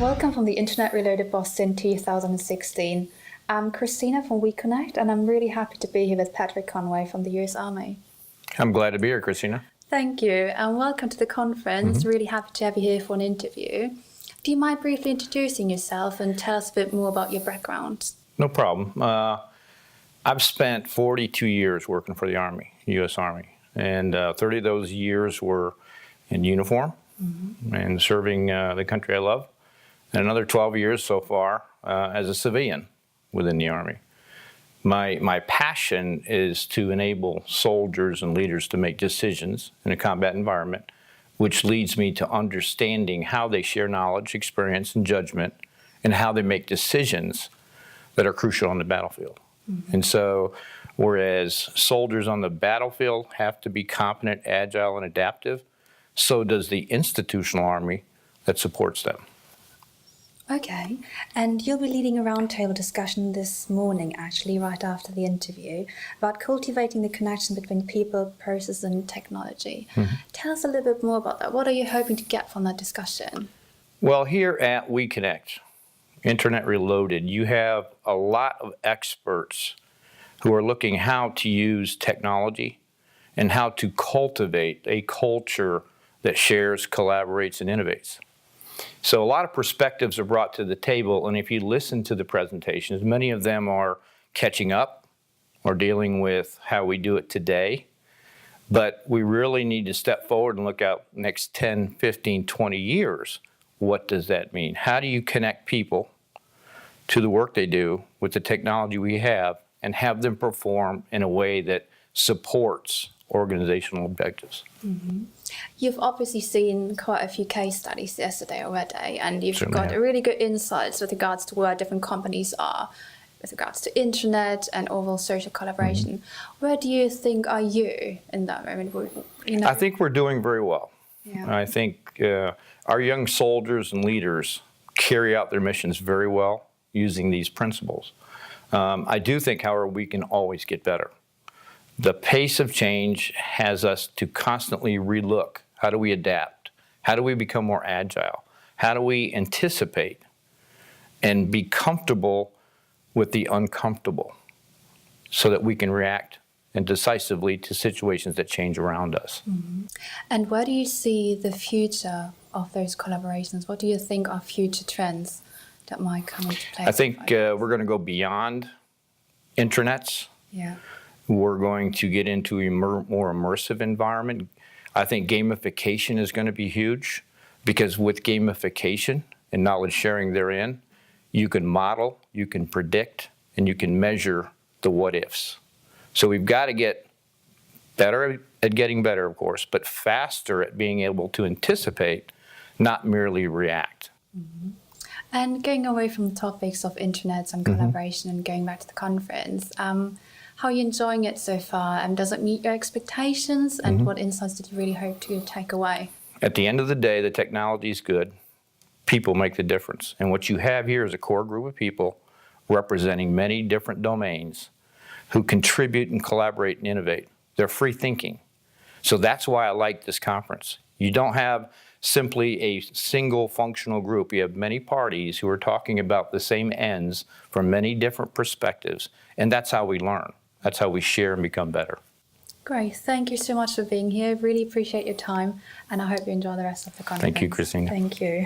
Welcome from the Internet Reloaded Boston 2016. I'm Christina from we.CONECT, and I'm really happy to be here with Patrick Conway from the US Army. I'm glad to be here, Christina. Thank you, and welcome to the conference. Really happy to have you here for an interview. Do you mind briefly introducing yourself and tell us a bit more about your background? No problem. I've spent 42 years working for the Army, US Army, and 30 of those years were in uniform and serving the country I love, and another 12 years so far as a civilian within the Army. My passion is to enable soldiers and leaders to make decisions in a combat environment, which leads me to understanding how they share knowledge, experience, and judgment, and how they make decisions that are crucial on the battlefield. And so, whereas soldiers on the battlefield have to be competent, agile, and adaptive, so does the institutional Army that supports them. Okay, and you'll be leading a roundtable discussion this morning, actually, right after the interview, about cultivating the connection between people, process, and technology. Tell us a little bit more about that. What are you hoping to get from that discussion? Well, here at we.CONECT, Internet Reloaded, you have a lot of experts who are looking how to use technology and how to cultivate a culture that shares, collaborates, and innovates. So a lot of perspectives are brought to the table, and if you listen to the presentations, many of them are catching up or dealing with how we do it today. But we really need to step forward and look out next 10, 15, 20 years. What does that mean? How do you connect people to the work they do with the technology we have and have them perform in a way that supports organizational objectives? You've obviously seen quite a few case studies yesterday already, and you've Certainly got have. a really good insights with regards to where different companies are with regards to internet and overall social collaboration. Where do you think are you in that moment? You know, I think we're doing very well. Yeah. I think our young soldiers and leaders carry out their missions very well using these principles. I do think, however, we can always get better. The pace of change has us to constantly relook. How do we adapt? How do we become more agile? How do we anticipate and be comfortable with the uncomfortable so that we can react and decisively to situations that change around us? And where do you see the future of those collaborations? What do you think are future trends that might come into play? I think we're going to go beyond intranets. Yeah. We're going to get into a more immersive environment. I think gamification is going to be huge, because with gamification and knowledge sharing therein, you can model, you can predict, and you can measure the what-ifs. So we've got to get better at getting better, of course, but faster at being able to anticipate, not merely react. And going away from the topics of internet and collaboration and going back to the conference, how are you enjoying it so far? And does it meet your expectations? And what insights did you really hope to take away? At the end of the day, the technology is good. People make the difference. And what you have here is a core group of people representing many different domains who contribute and collaborate and innovate. They're free thinking. So that's why I like this conference. You don't have simply a single functional group. You have many parties who are talking about the same ends from many different perspectives. And that's how we learn. That's how we share and become better. Great. Thank you so much for being here. Really appreciate your time, and I hope you enjoy the rest of the conference. Thank you, Christina. Thank you.